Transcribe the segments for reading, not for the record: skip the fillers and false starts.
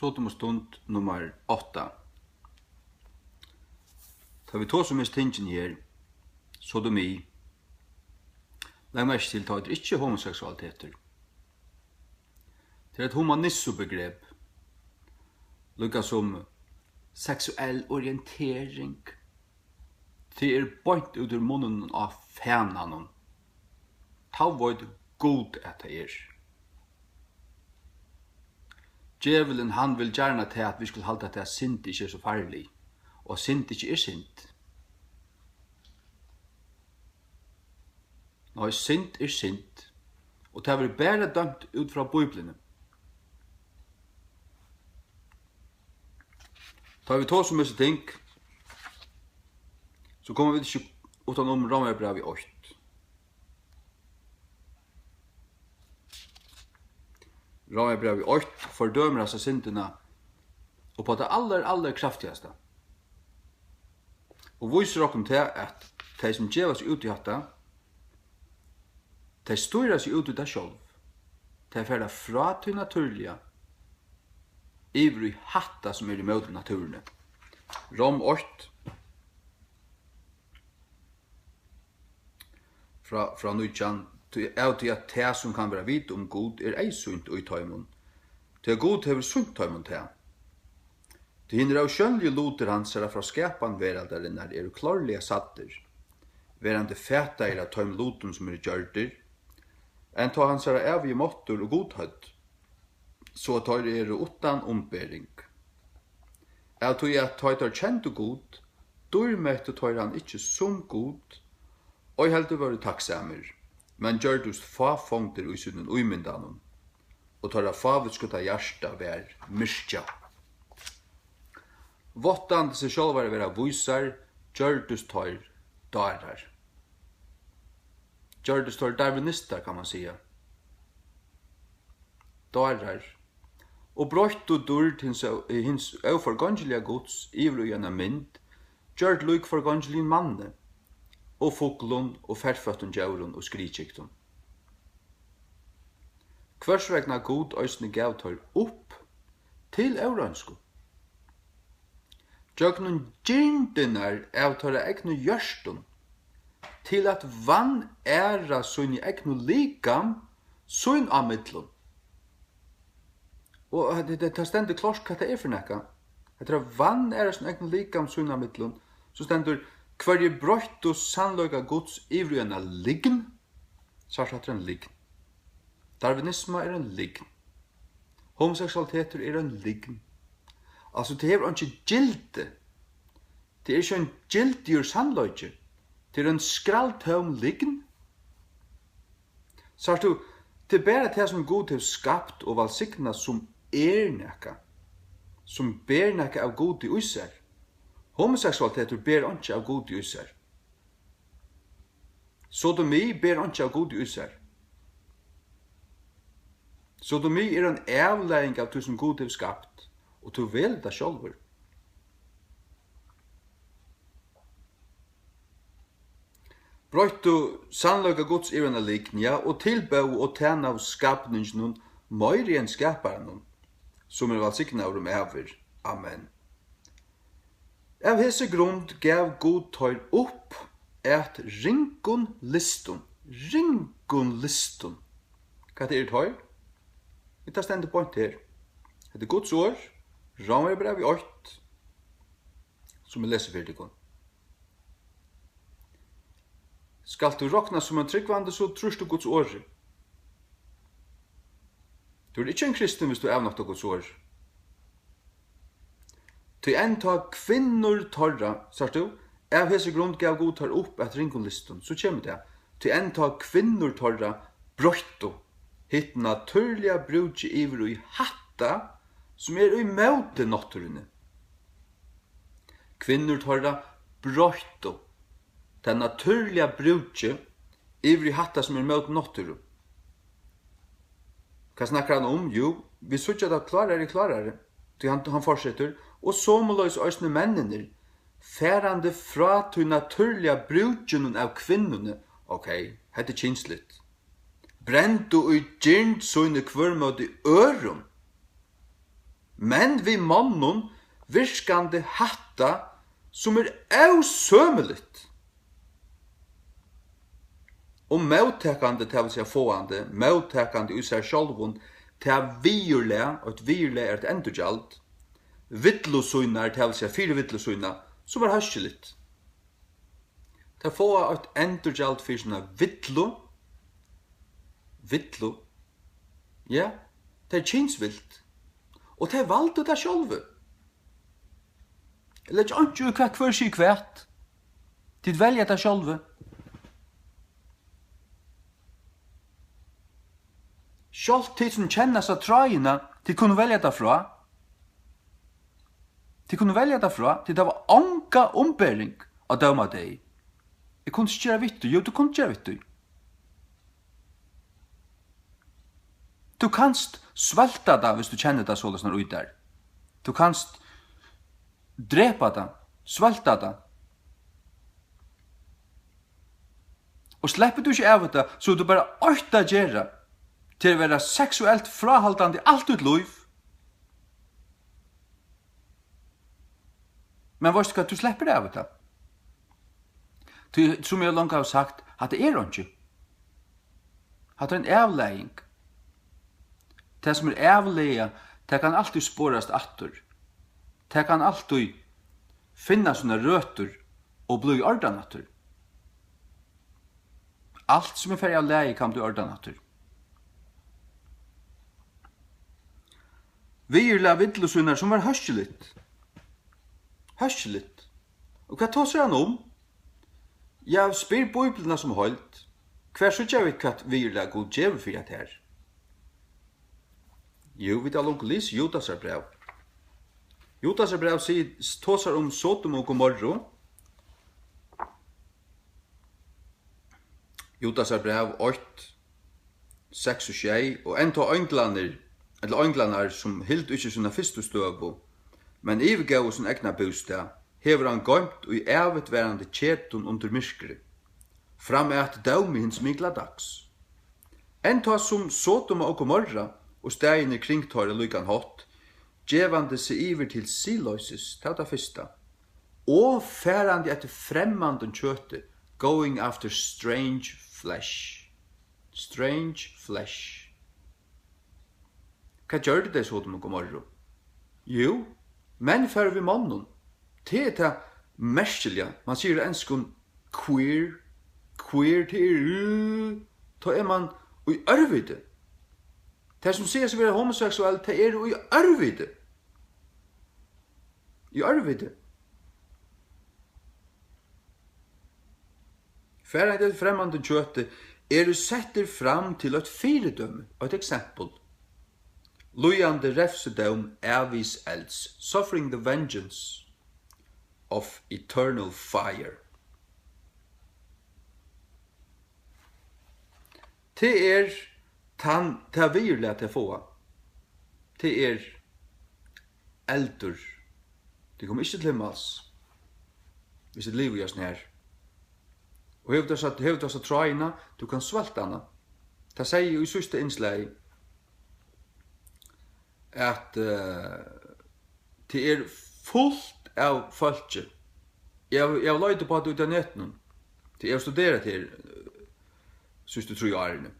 Sodomstund nummer 8. Da vi tog som er tingen her, sodomi, legg meg til at det ikke er homoseksualiteter. Det er et humanissobegrep, lukka som seksuell orientering. Det er bort ut ur munnen av fænanen. Ta vårt god at det er. Djevelen han vil gjerne til at vi skulle halda til at synd ikke er så farlig, og synd ikke er synd. Nei, synd er synd, og det er bare dømt ut fra Bibelen. Da vi tar så mye ting, så kommer vi ikke utenom Romerbrevet 8. Romerbrevet 8 fordømer disse syndene og på det aller kraftigaste. Og viser dere til at de som gjør seg ut i dette, de styrer seg ut i det selv. De ferder fra til naturlige, ivrig hatta som er i møte naturene. Rom 8 fra Nujjan av til at det som kan være vidt om god er ei sunt og i tøymon. Til god hever sunt tøymon til. Det hinner av skjønlige loter hans er fra skapan veraldarinnar er klarlige satter, verande fætair av tøym loten som er gjørder, enn ta hans er evige måttor og godhødd, så tar er utan ombering. Av tog at tar kjent og god, dørmøtte tar han ikke som god, og helt det var takksamer, men gjørdust fafongter i sunnen uimyndanen, og tar av favetskutta hjärsta vær myrkja. Vottan til seg sjálvar vera vusar, gjørdust tar darar. Gjørdust tar darwinistar, kan man säga. Darar. Og brøtt og dord hins øforgangelige gods, ivru gjenna mynd, gjørd luk forgangelin manne, og foklun og ferføttun djaurun og skrikiktum. Hvers vegna god øysne gav tar opp til eurønsku. Jøgnun gyndinnar av tar egnu gjørstun til at vann æra sunni egnu likam sunn av mittlun. Og det stendur klart hva det er for nekka. Etter at vann æra sunni egnu likam sunn av mittlun, så stendur hver er brøtt og sannløyga gods ivrig enn av liggen, så er det en liggen. Darwinisme er en liggen. Homoseksualiteter er en liggen. Altså, det er ikke gilde. Det er ikke en gilde ur sannløyga. Det er en skraltøm liggen. Så er det er bare det som god har skapt og valsikna som er nekka. Som ber nekka av god i uiser. Homoseksualiteter ber ikke av god i user. Sodomi ber ikke av god i user. Sodomi er en avlæring av det som god har skapt, og du vel det sjálfur. Brøttu sannløyga gods er en liknja, og tilbau og tæna av skapningen møyri enn skaparen, som er valsikna av dem over. Amen. Av hese grund gav god tar opp at ringun listun. Hva det er tar? Vi tar stendet point her. Det er Guds år, Romerbrevet 8, som vi leser for deg. Skal du råkna som en tryggvande, så trus du Guds år. Du er ikke en kristen hvis du avnokta Guds år. Til en ta kvinnor torra, sagt du, av hese grund gav god tar opp et ringunlisten, så kommer det. Til en ta kvinnor torra, brøtto, hitt naturliga brudje iver i hatta, som er i møte natturene. Kvinnor torra, brøtto, den naturliga brudje iver i hatta som er i møte natturene. Hva snakker han om? Jo, vi sutja da klarare. Han fortsetter, og så må løs øsne mennene, færande fra til naturliga brudjunnen av kvinnene. Ok, hette kinsligt. Brendu og gyrnd søgne kvørmåte øron, Men vi mannen virkande hatta som avsømelig. Og mottakande til å si fåande, mottakande i seg sjálvun, til virle, og et virle et endurgjald, vittlosynar til å si fire vittlosynar, som hørskeligt. Til å få et endurgjald for sånne vittlo, ja, det kinsvilt, og det valgte det sjálve. Eller ikke hva hver syk hvert, til velja det sjálve. Sjálv tid som kjennes av trøyene, til kunne velja det fra. Til kunne velja det fra, til det var anka ombering av døma deg. Jeg kunne ikke gjøre vittu, jo, du kunne gjøre vittu. Du kanst svelta det hvis du kjenner det såles når du er der. Du kanst drepa det, svelta det. Og slipper du ikke av det, så er du bare orta gjøre til å være seksuelt frahaldande alt ut liv. Men vet du hva, du slipper det av det. Som jeg langt har sagt, at det er ikke. At det er en avlegging. Det som avlega, det kan alltid spårast attor. Det kan alltid finna sånne røtter og bli ordanatter. Alt som er ferdig av leie kan bli ordanatter. Vi la vittlosynar som var hørskeligt. Hørskeligt. Og hva tar seg han om? Jeg spyr bøyblene som holdt. Hver så gjør vi hva vi la god djevel for at her? Jo, vi tar langt lys Judasar brev. Judasar brev tåsar om Sodom og Gomorra. Judasar brev 8, 6 og 6, og en av englander som hilt ikke sånne første støv, men ivergav sin egna bostad, hever han gømt og i evigværende kjetun under myskere, fram at daum i hins migla dags. En ta som Sodom og Gomorra, og stegene kringtøyre lykan hot, djevande seg iver til siløyses, ta det fyrsta, og færande etter fremmanden kjøte, going after strange flesh. Strange flesh. Hva gjør det Sodom og Gomorra? Jo, men færre vi mannen, det er det merkelige, man sier enskund queer til, da er man i arvide. Det som sier seg å være homoseksuell, det er i arvide. I arvide. Færre det fremmande kjøte er setter fram til et firedømme, et eksempel. Lujande refsedøm avis elds, suffering the vengeance of eternal fire. Det er ta virle til få. Det er eldur. Det kommer ikke til himmels. Hvis det liv gjørs her. Og hever du så trøyna, du kan svelta hana. Det sier jo i siste innslag at det er fullt av folket. Jeg har løyde på at du er netten. Jeg har studeret her siste 3 årene.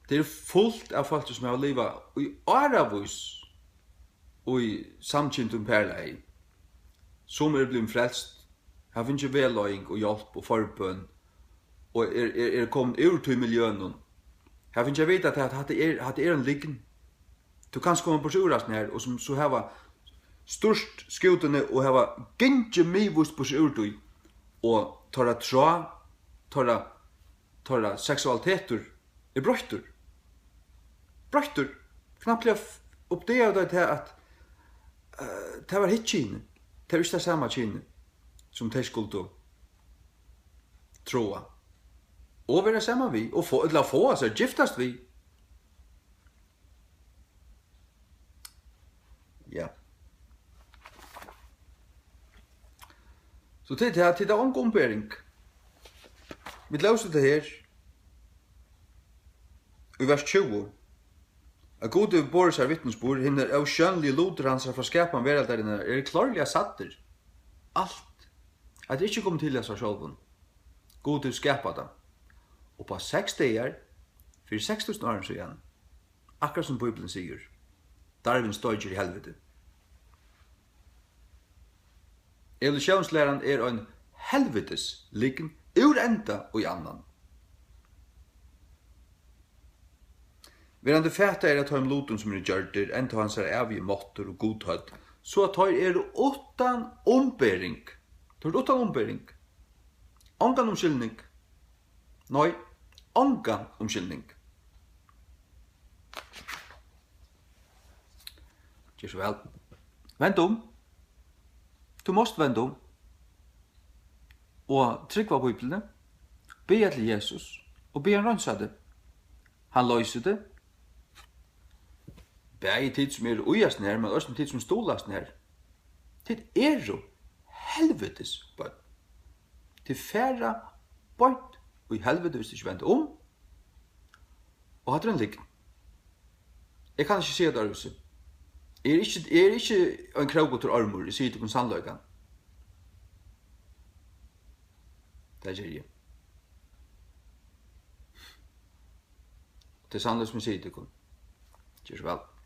Det er fullt av folket som har livet i årevis og i samkjent om perlei. Som blevet frelst, har finnet velløying og hjelp og forbønn, og kommet ut til miljøen. Har finnet vite at det er en liggen. Du kan komme på sjurast her, og som så har størst skjutene, og har gynnt mivust på sjurtøy, og tar seksualiteter er brøyter. Brøyter. Knappt ble oppdaget det til at det var hitt kine. Det var ikke det samme kine som de skulle troa. Og være sammen vi, og få altså, giftast vi. Ja. Så til det er omgombering. Vi løser det her i vers 20. A gode Boris har vittnesbord, hinner av skjønlige loter hans fra skapan veraldarinn klarliga satter. Alt. At det ikke kom til oss av sjálfun. Gode skapa det. Og på 6 dager, for 6000 år siden, akkurat som Bibelen sier, Darwin støyger i helvete. Evolutionslæran en helvetes liken ur enda og i annan. Verande fæta at ha loten som gjørder, enda hans evige måtter og godhødd, så at han utan ombering. Det utan ombering. Ongan omskyldning. Nei, ongan omskyldning. Gjør så vel. Vend om. Du måst vende om. Og trykva Bibelen. Be til Jesus. Og be han rønsa det. Han løyser det. Begge tid som ujasten her, men også tid som stolasten her. Tid jo helvetes bønn. Til færre bort og i helvete hvis du ikke venter om. Og hatt en liggen. Jeg kan ikke si det Arvise. Jeg er ikke en kraugotur armor, jeg sier det på sannløygan. Det gjør jeg. Det er sannløy som jeg sier det på. Gjør så vel.